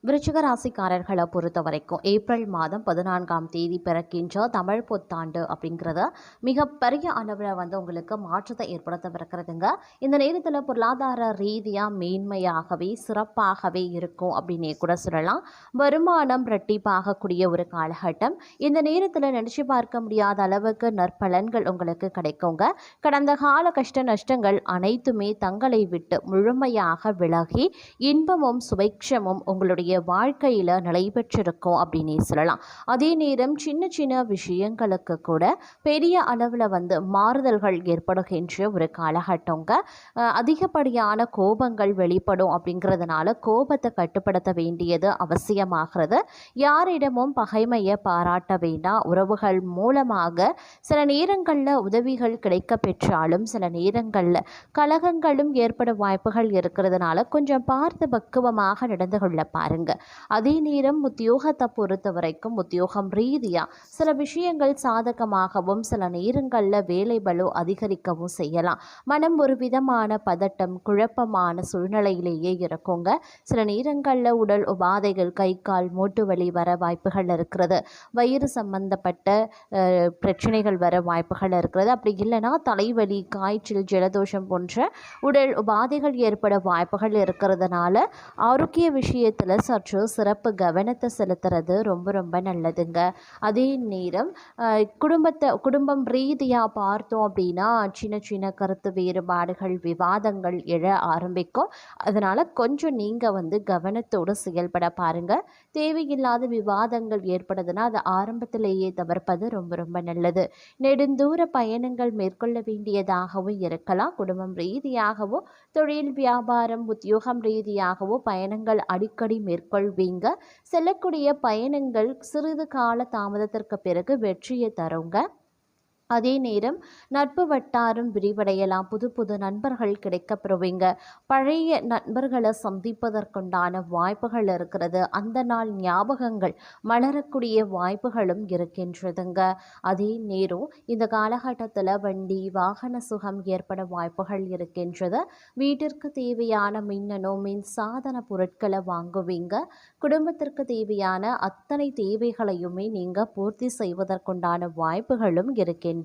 விருச்சிக ராசிக்காரர்களை பொறுத்த வரைக்கும் ஏப்ரல் மாதம் 14ஆம் தேதி பிறக்கின்ற தமிழ் புத்தாண்டு அப்படிங்கிறத மிகப்பெரிய அளவில் உங்களுக்கு மாற்றத்தை ஏற்படுத்தவிருக்கிறதுங்க. இந்த நேரத்தில் பொருளாதார ரீதியாக மேன்மையாகவே சிறப்பாகவே இருக்கும் அப்படின்னே கூட சொல்லலாம். வருமானம் ரெட்டிப்பாகக்கூடிய ஒரு காலகட்டம். இந்த நேரத்தில் நினச்சி பார்க்க முடியாத அளவுக்கு நற்பலன்கள் உங்களுக்கு கிடைக்குங்க. கடந்த கால கஷ்ட நஷ்டங்கள் அனைத்துமே தங்களை விட்டு முழுமையாக விலகி இன்பமும் சுபைட்சமும் உங்களுடைய வாழ்க்கையில் நிலை பெற்றிருக்கும் அப்படின்னே சொல்லலாம். அதே நேரம் சின்ன சின்ன விஷயங்களுக்கு கூட பெரிய அளவில் மாறுதல்கள் ஏற்படுகின்ற ஒரு காலகட்டங்க. அதிகப்படியான கோபங்கள் வெளிப்படும் அப்படிங்கிறதுனால கோபத்தை கட்டுப்படுத்த வேண்டியது அவசியமாகிறது. யாரிடமும் பகைமையை பாராட்ட வேண்டாம். உறவுகள் மூலமாக சில நேரங்களில் உதவிகள் கிடைக்க பெற்றாலும் சில நேரங்களில் கலகங்களும் ஏற்பட வாய்ப்புகள் இருக்கிறதுனால கொஞ்சம் பார்த்து பக்குவமாக நடந்து கொள்ள பாருங்க. அதே நேரம் உத்தியோகத்தை பொறுத்த வரைக்கும் உத்தியோகம் ரீதியாக சில விஷயங்கள் சாதகமாகவும் சில நேரங்களில் வேலை பளு அதிகரிக்கவும் செய்யலாம். மனம் ஒரு விதமான பதட்டம் குழப்பமான சூழ்நிலையிலேயே இருக்குங்க. சில நேரங்களில் உடல் உபாதைகள் கை கால் மூட்டு வலி வர வாய்ப்புகள் இருக்கிறது. வயிறு சம்பந்தப்பட்ட பிரச்சனைகள் வர வாய்ப்புகள் இருக்கிறது. அப்படி இல்லைன்னா தலைவலி காய்ச்சல் ஜலதோஷம் போன்ற உடல் உபாதைகள் ஏற்பட வாய்ப்புகள் இருக்கிறதுனால ஆரோக்கிய விஷயத்தில் சற்று சிறப்பு கவனத்தை செலுத்துறது ரொம்ப ரொம்ப நல்லதுங்க. அதே நேரம் குடும்பம் ரீதியாக பார்த்தோம் அப்படின்னா சின்ன சின்ன கருத்து வேறுபாடுகள் விவாதங்கள் எழ ஆரம்பிக்கும். அதனால் கொஞ்சம் நீங்கள் கவனத்தோடு செயல்பட பாருங்கள். தேவையில்லாத விவாதங்கள் ஏற்படுதுன்னா அதை ஆரம்பத்திலேயே தவிர்ப்பது ரொம்ப ரொம்ப நல்லது. நெடுந்தூர பயணங்கள் மேற்கொள்ள வேண்டியதாகவும் இருக்கலாம். குடும்பம் ரீதியாகவோ தொழில் வியாபாரம் உத்தியோகம் ரீதியாகவோ பயணங்கள் அடிக்கடி மேற்கொள்வீங்க. செல்லக்கூடிய பயணங்கள் சிறிது கால தாமதத்திற்கு பிறகு வெற்றியை தருங்க. அதே நேரம் நட்பு வட்டாரம் விரிவடையலாம். புது புது நண்பர்கள் கிடைக்கப்பெறுவீங்க. பழைய நண்பர்களை சந்திப்பதற்குண்டான வாய்ப்புகள் இருக்கிறது. அந்த நாள் ஞாபகங்கள் மலரக்கூடிய வாய்ப்புகளும் இருக்கின்றதுங்க. அதே நேரம் இந்த காலகட்டத்தில் வண்டி வாகன சுகம் ஏற்பட வாய்ப்புகள் இருக்கின்றது. வீட்டிற்கு தேவையான மின்னணு மின் சாதன பொருட்களை வாங்குவீங்க. குடும்பத்திற்கு தேவையான அத்தனை தேவைகளையுமே நீங்கள் பூர்த்தி செய்வதற்குண்டான வாய்ப்புகளும் இருக்கின்றன.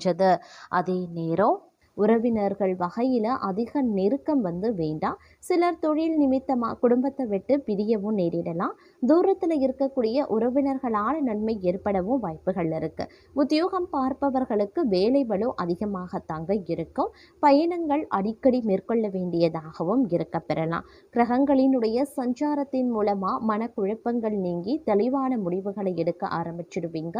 அதே நேரம் உறவினர்கள் வகையில் அதிக நெருக்கம் வேண்டாம். சிலர் தொழில் நிமித்தமாக குடும்பத்தை விட்டு பிரியவும் நேரிடலாம். தூரத்தில் இருக்கக்கூடிய உறவினர்களால் நன்மை ஏற்படவும் வாய்ப்புகள் இருக்குது. உத்தியோகம் பார்ப்பவர்களுக்கு வேலை பளு அதிகமாகத்தாங்க இருக்கும். பயணங்கள் அடிக்கடி மேற்கொள்ள வேண்டியதாகவும் இருக்க பெறலாம். கிரகங்களினுடைய சஞ்சாரத்தின் மூலமாக மனக்குழப்பங்கள் நீங்கி தெளிவான முடிவுகளை எடுக்க ஆரம்பிச்சிடுவீங்க.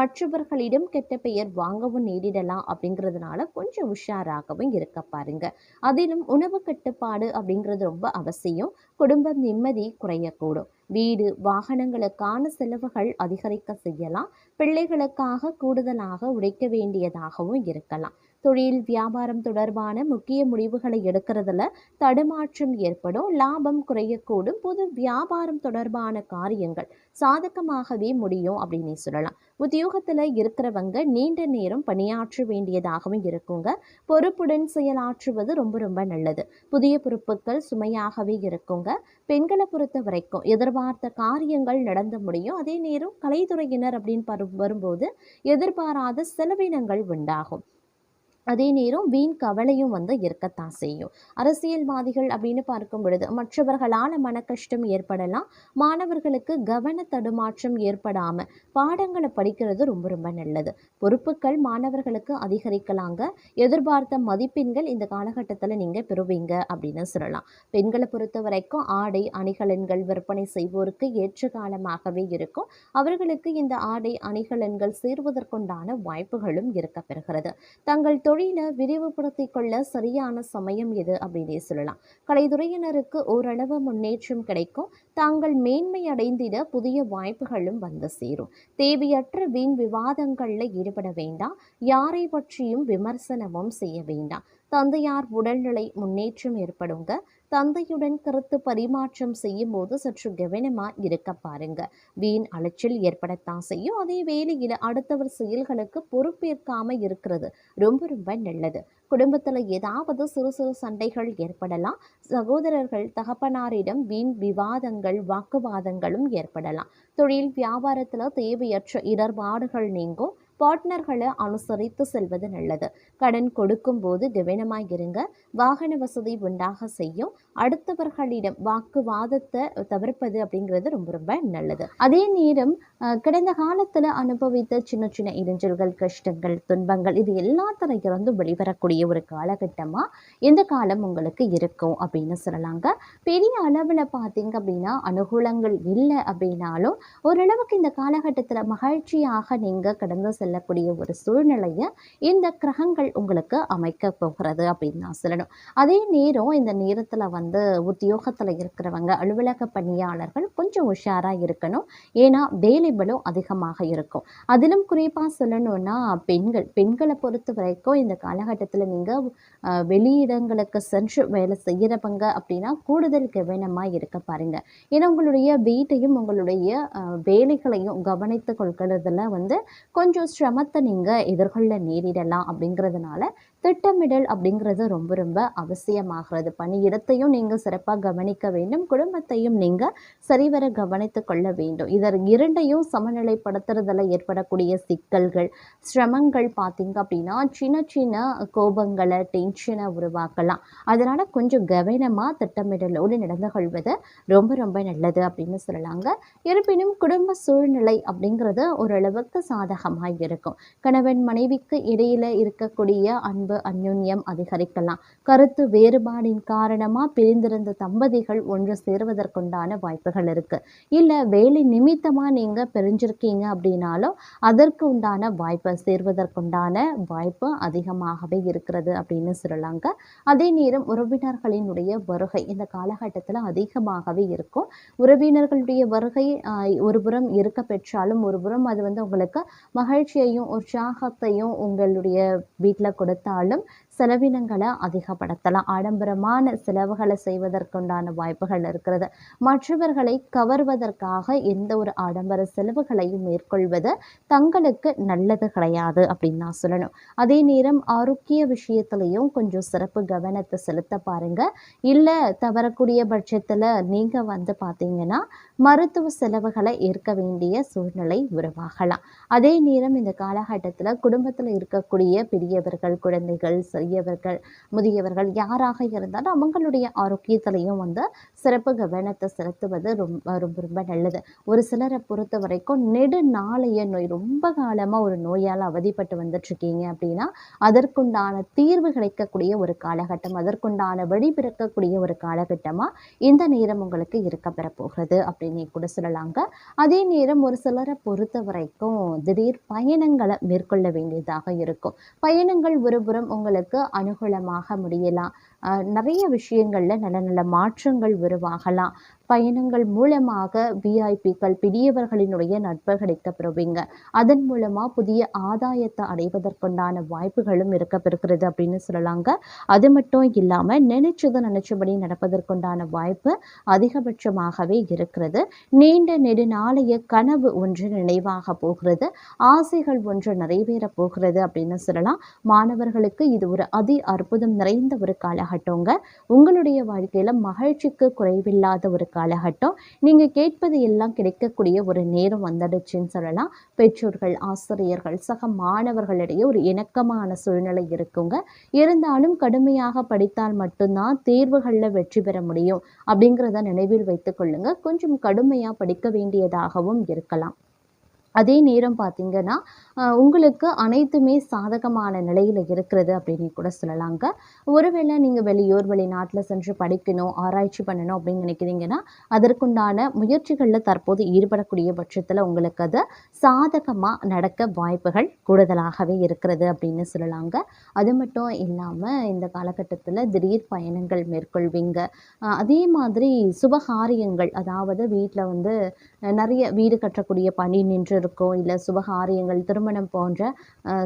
மற்றவர்களிடம் கெட்ட பெயர் வாங்கவும் நேரிடலாம். அப்படிங்கிறதுனால கொஞ்சம் உஷாராகவும் இருக்க பாருங்க. அதிலும் உணவு கட்டுப்பாடு அப்படிங்கிறது ரொம்ப அவசியம். குடும்ப நிம்மதி குறையக்கூடும். வீடு வாகனங்களுக்கான செலவுகள் அதிகரிக்க செய்யலாம். பிள்ளைகளுக்காக கூடுதலாக உழைக்க வேண்டியதாகவும் இருக்கலாம். தொழில் வியாபாரம் தொடர்பான முக்கிய முடிவுகளை எடுக்கிறதுல தடுமாற்றம் ஏற்படும். லாபம் குறையக்கூடும். புது வியாபாரம் தொடர்பான காரியங்கள் சாதகமாகவே முடியும் அப்படின்னு சொல்லலாம். உத்தியோகத்தில் இருக்கிறவங்க நீண்ட நேரம் பணியாற்ற வேண்டியதாகவும் இருக்குங்க. பொறுப்புடன் செயலாற்றுவது ரொம்ப ரொம்ப நல்லது. புதிய பொறுப்புகள் சுமையாகவே இருக்குங்க. பெண்களை பொறுத்த வரைக்கும் எதிர்பார்த்த காரியங்கள் நடந்து முடியும். அதே நேரம் கலைத்துறையினர் அப்படின்னு வரும்போது எதிர்பாராத செலவினங்கள் உண்டாகும். அதே நேரம் வீண் கவலையும் இருக்கத்தான் செய்யும். அரசியல்வாதிகள் அப்படின்னு பார்க்கும் பொழுது மற்றவர்களால் மன கஷ்டம் ஏற்படலாம். மாணவர்களுக்கு கவன தடுமாற்றம் ஏற்படாமல் பாடங்களை படிக்கிறது ரொம்ப ரொம்ப நல்லது. பொறுப்புகள் மாணவர்களுக்கு அதிகரிக்கலாங்க. எதிர்பார்த்த மதிப்பெண்கள் இந்த காலகட்டத்தில் நீங்கள் பெறுவீங்க அப்படின்னு சொல்லலாம். பெண்களை பொறுத்த வரைக்கும் ஆடை அணிகலன்கள் விற்பனை செய்வோருக்கு ஏற்ற காலமாகவே இருக்கும். அவர்களுக்கு இந்த ஆடை அணிகலன்கள் சேர்வதற்குண்டான வாய்ப்புகளும் இருக்க பெறுகிறது. தங்கள் தொழிலை விரிவுபடுத்திக் கொள்ள சரியான சமயம் எது அப்படின்னே சொல்லலாம். கலைத்துறையினருக்கு ஓரளவு முன்னேற்றம் கிடைக்கும். தாங்கள் மேன்மை அடைந்திட புதிய வாய்ப்புகளும் சேரும். தேவையற்ற வீண் விவாதங்களில் ஈடுபட வேண்டாம். யாரை பற்றியும் விமர்சனமும் செய்ய வேண்டாம். தந்தையார் உடல்நிலை முன்னேற்றம் ஏற்படுங்க. தந்தையுடன் கருத்து பரிமாற்றம் செய்யும் போது சற்று கவனமா இருக்க பாருங்க. வீண் அலைச்சல் ஏற்படத்தான் செய்யும். அதே வேளையில அடுத்தவர் செயல்களுக்கு பொறுப்பேற்காம இருக்கிறது ரொம்ப ரொம்ப நல்லது. குடும்பத்துல ஏதாவது சிறு சிறு சண்டைகள் ஏற்படலாம். சகோதரர்கள் தகப்பனாரிடம் வீண் விவாதங்கள் வாக்குவாதங்களும் ஏற்படலாம். தொழில் வியாபாரத்துல தேவையற்ற இடர்பாடுகள் நீங்கும். பார்ட்னர்களை அனுசரித்து செல்வது நல்லது. கடன் கொடுக்கும் போது கவனமாய் இருங்க. வாகன வசதி உண்டாக செய்யும். அடுத்தவர்களிடம் வாக்குவாதத்தை தவிர்ப்பது அப்படிங்கிறது ரொம்ப ரொம்ப நல்லது. அதே நேரம் கடந்த காலத்துல அனுபவித்த சின்ன சின்ன இடைஞ்சல்கள், கஷ்டங்கள், துன்பங்கள் இது எல்லாத்துல இருந்து வெளிவரக்கூடிய ஒரு காலகட்டமா இந்த காலம் உங்களுக்கு இருக்கும் அப்படின்னு சொல்லலாங்க. பெரிய அளவுல பார்த்தீங்க அப்படின்னா அனுகூலங்கள் இல்லை அப்படின்னாலும் ஓரளவுக்கு இந்த காலகட்டத்துல மகிழ்ச்சியாக நீங்க கடந்து செல்லக்கூடிய ஒரு சூழ்நிலையை இந்த கிரகங்கள் உங்களுக்கு அமைக்க போகிறது அப்படின்னு நான் சொல்லணும். அதே நேரம் இந்த நேரத்துல வந்து உத்தியோகத்துல இருக்கிறவங்க, அலுவலக பணியாளர்கள் கொஞ்சம் உஷாரா இருக்கணும். ஏன்னா வேலை பளு அதிகமாக இருக்கும். அதிலும் குறிப்பா சொல்லணும்னா பெண்களை பொறுத்த வரைக்கும் இந்த காலகட்டத்துல நீங்க வெளியிடங்களுக்கு சென்று வேலை செய்யறவங்க அப்படின்னா கூடுதல் கவனமா இருக்க பாருங்க. ஏன்னா உங்களுடைய வீட்டையும் உங்களுடைய வேலைகளையும் கவனித்து கொள்கிறதுல வந்து கொஞ்சம் சிரமத்தை நீங்க எதிர்கொள்ள நேரிடலாம். அப்படிங்கிறதுனால திட்டமிடல் அப்படிங்கிறது ரொம்ப ரொம்ப அவசியமாகிறது. பணியிடத்தையும் நீங்க சிறப்பாக கவனிக்க வேண்டும். குடும்பத்தையும் நீங்க சரிவர கவனித்து கொள்ள வேண்டும். இதர் இரண்டையும் சமநிலைப்படுத்துறதுல ஏற்படக்கூடிய சிக்கல்கள், சிரமங்கள் பார்த்தீங்க அப்படின்னா சின்ன சின்ன கோபங்களை, டென்ஷனை உருவாக்கலாம். அதனால கொஞ்சம் கவனமா திட்டமிடலோடு நடந்து கொள்வது ரொம்ப ரொம்ப நல்லது அப்படின்னு சொல்லலாங்க. இருப்பினும் குடும்ப சூழ்நிலை அப்படிங்கிறது ஓரளவுக்கு சாதகமாக இருக்கும். கணவன் மனைவிக்கு இடையில இருக்கக்கூடிய அன்பு அந்யோன்யம் அதிகரிக்கலாம். கருத்து வேறுபாடின் காரணமா பிரிந்திருந்த தம்பதிகள் ஒன்று சேருவதற்குண்டான வாய்ப்புகள் இருக்கு. இல்ல வேலை நிமித்தமா நீங்க பிரிஞ்சிருக்கீங்க அப்படின்னாலும் அதற்கு உண்டான வாய்ப்பை சேர்வதற்குண்டான வாய்ப்பு அதிகமாகவே இருக்கிறது அப்படின்னு சொல்லலாங்க. அதே நேரம் உறவினர்களினுடைய வருகை இந்த காலகட்டத்தில் அதிகமாகவே இருக்கும். உறவினர்களுடைய வருகை ஒருபுறம் இருக்க பெற்றாலும் ஒருபுறம் அது வந்து உங்களுக்கு மகிழ்ச்சியையும் உற்சாகத்தையும் உங்களுடைய வீட்டில் கொடுத்தாலும் செலவினங்களை அதிகப்படுத்தலாம். ஆடம்பரமான செலவுகளை செய்வதற்குண்டான வாய்ப்புகள் இருக்கிறது. மற்றவர்களை கவர்வதற்காக எந்த ஒரு ஆடம்பர செலவுகளையும் மேற்கொள்வது தங்களுக்கு நல்லது கிடையாது அப்படின்னு நான் சொல்லணும். அதே நேரம் ஆரோக்கிய விஷயத்திலையும் கொஞ்சம் சிறப்பு கவனத்தை செலுத்த பாருங்க. இல்லை தவறக்கூடிய பட்சத்தில் நீங்கள் வந்து பார்த்தீங்கன்னா மருத்துவ செலவுகளை ஏற்க வேண்டிய சூழ்நிலை உருவாகலாம். அதே நேரம் இந்த காலகட்டத்தில் குடும்பத்தில் இருக்கக்கூடிய பெரியவர்கள், குழந்தைகள், சிறியவர்கள், முதியவர்கள் யாராக இருந்தாலும் அவங்களுடைய ஆரோக்கியத்திலையும் வந்து சிறப்பு கவனத்தை செலுத்துவது ரொம்ப ரொம்ப ரொம்ப நல்லது. ஒரு சிலரை பொறுத்த வரைக்கும் நெடுநாளைய நோய், ரொம்ப காலமாக ஒரு நோயால் அவதிப்பட்டு வந்துட்டு இருக்கீங்க அப்படின்னா அதற்குண்டான தீர்வு கிடைக்கக்கூடிய ஒரு காலகட்டம், அதற்குண்டான வழி பிறக்கக்கூடிய ஒரு காலகட்டமாக இந்த நேரம் உங்களுக்கு இருக்க பெறப்போகிறது அப்படின்னு கூட சொல்லலாங்க. அதே நேரம் ஒரு சிலரை பொறுத்த வரைக்கும் திடீர் பயணங்களை மேற்கொள்ள வேண்டியதாக இருக்கும். பயணங்கள் ஒருபுறம் உங்களுக்கு அனுகூலமாக முடியலாம். நிறைய விஷயங்கள்ல நல்ல நல்ல மாற்றங்கள் உருவாகலாம். பயணங்கள் மூலமாக விஐபிக்கள், பெரியவர்களினுடைய நட்பு கிடைக்கப்பெறுவீங்க. அதன் மூலமா புதிய ஆதாயத்தை அடைவதற்குண்டான வாய்ப்புகளும் இருக்கப்பெறுகிறது அப்படின்னு சொல்லலாங்க. அது மட்டும் இல்லாம நினைச்சபடி நடப்பதற்குண்டான வாய்ப்பு அதிகபட்சமாகவே இருக்கிறது. நீண்ட நெடுநாளைய கனவு ஒன்று நினைவாக போகிறது. ஆசைகள் ஒன்று நிறைவேற போகிறது அப்படின்னு சொல்லலாம். மாணவர்களுக்கு இது ஒரு அற்புதம் நிறைந்த ஒரு காலகட்டங்க. உங்களுடைய வாழ்க்கையில மகிழ்ச்சிக்கு குறைவில்லாத ஒரு காலகட்டம். நீங்க கேட்பது எல்லாம் கிடைக்கக்கூடிய ஒரு நேரம் வந்துடுச்சுன்னு சொல்லலாம். பெற்றோர்கள், ஆசிரியர்கள், சக மாணவர்களிடையே ஒரு இணக்கமான சூழ்நிலை இருக்குங்க. இருந்தாலும் கடுமையாக படித்தால் மட்டும்தான் தேர்வுகளில் வெற்றி பெற முடியும் அப்படிங்கிறத நினைவில் வைத்துக் கொள்ளுங்க. கொஞ்சம் கடுமையா படிக்க வேண்டியதாகவும் இருக்கலாம். அதே நேரம் பார்த்தீங்கன்னா உங்களுக்கு அனைத்துமே சாதகமான நிலையில் இருக்கிறது அப்படின்னு கூட சொல்லலாங்க. ஒருவேளை நீங்கள் வெளியூர் வெளிநாட்டில் சென்று படிக்கணும், ஆராய்ச்சி பண்ணணும் அப்படின்னு நினைக்கிறீங்கன்னா அதற்குண்டான முயற்சிகளில் தற்போது ஈடுபடக்கூடிய பட்சத்தில் உங்களுக்கு அது சாதகமாக நடக்க வாய்ப்புகள் கூடுதலாகவே இருக்கிறது அப்படின்னு சொல்லலாங்க. அது மட்டும் இல்லாமல் இந்த காலகட்டத்தில் திடீர் பயணங்கள் மேற்கொள்வீங்க. அதே மாதிரி சுபகாரியங்கள், அதாவது வீட்டில் வந்து நிறைய வீடு கட்டக்கூடிய பணி நின்று இருக்கும், இல்லை சுபகாரியங்கள் திருமணம் போன்ற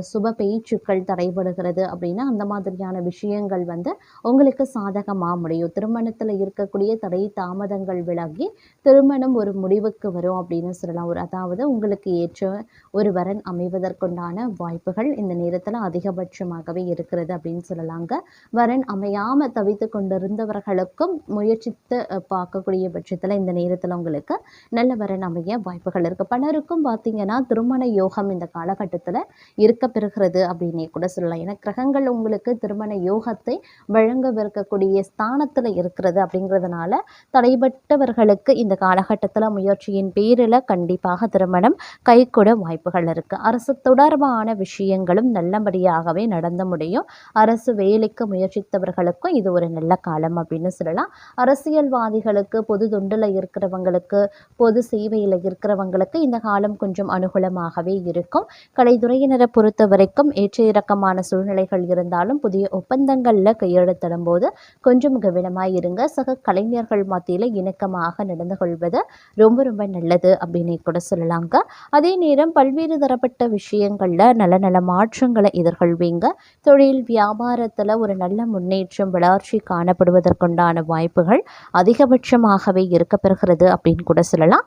சுப பேச்சுக்கள் தடைபடுகிறது அப்படின்னா அந்த மாதிரியான விஷயங்கள் வந்து உங்களுக்கு சாதகமாக முடியும். திருமணத்தில் இருக்கக்கூடிய தடை தாமதங்கள் விலகி திருமணம் ஒரு முடிவுக்கு வரும் அப்படின்னு சொல்லலாம். அதாவது உங்களுக்கு ஏற்ற ஒரு வரன் அமைவதற்குண்டான வாய்ப்புகள் இந்த நேரத்தில் அதிகபட்சமாகவே இருக்கிறது அப்படின்னு சொல்லலாங்க. வரன் அமையாமல் தவித்து கொண்டிருந்தவர்களுக்கும் முயற்சித்து பார்க்கக்கூடிய பட்சத்தில் இந்த நேரத்தில் உங்களுக்கு நல்ல வரன் அமைய வாய்ப்புகள் இருக்குது. பலருக்கும் பார்த்தீங்கன்னா திருமண யோகம் இந்த காலகட்டத்தில் இருக்க பெறுகிறது அப்படின்னே கூட சொல்லலாம். ஏன்னா கிரகங்கள் உங்களுக்கு திருமண யோகத்தை வழங்கவிருக்கக்கூடிய ஸ்தானத்தில் இருக்கிறது. அப்படிங்கிறதுனால தடைபட்டவர்களுக்கு இந்த காலகட்டத்தில் முயற்சியின் பேரில் கண்டிப்பாக திருமணம் கைகூட வாய்ப்புகள் இருக்குது. அரசு தொடர்பான விஷயங்களும் நல்லபடியாகவே நடந்து முடியும். அரசு வேலைக்கு முயற்சித்தவர்களுக்கும் இது ஒரு நல்ல காலம் அப்படின்னு சொல்லலாம். அரசியல்வாதிகளுக்கு, பொது தொண்டில் இருக்கிறவங்களுக்கு, பொது சேவையில் இருக்கிறவங்களுக்கு இந்த காலம் கொஞ்சம் அனுகூலமாகவே இருக்கும். கலைத்துறையினரை பொறுத்த வரைக்கும் ஏற்ற இறக்கமான சூழ்நிலைகள் இருந்தாலும் புதிய ஒப்பந்தங்களில் கையெழுத்திடும் போது கொஞ்சம் கவனமாக இருங்க. சக கலைஞர்கள் மத்தியில் இணக்கமாக நடந்து கொள்வது ரொம்ப ரொம்ப நல்லது அப்படின்னு கூட சொல்லலாங்க. அதே நேரம் பல்வேறு தரப்பட்ட விஷயங்களில் நல்ல நல்ல மாற்றங்களை எதிர்கொள்வீங்க. தொழில் வியாபாரத்தில் ஒரு நல்ல முன்னேற்றம், வளர்ச்சி காணப்படுவதற்குண்டான வாய்ப்புகள் அதிகபட்சமாகவே இருக்க பெறுகிறது அப்படின்னு கூட சொல்லலாம்.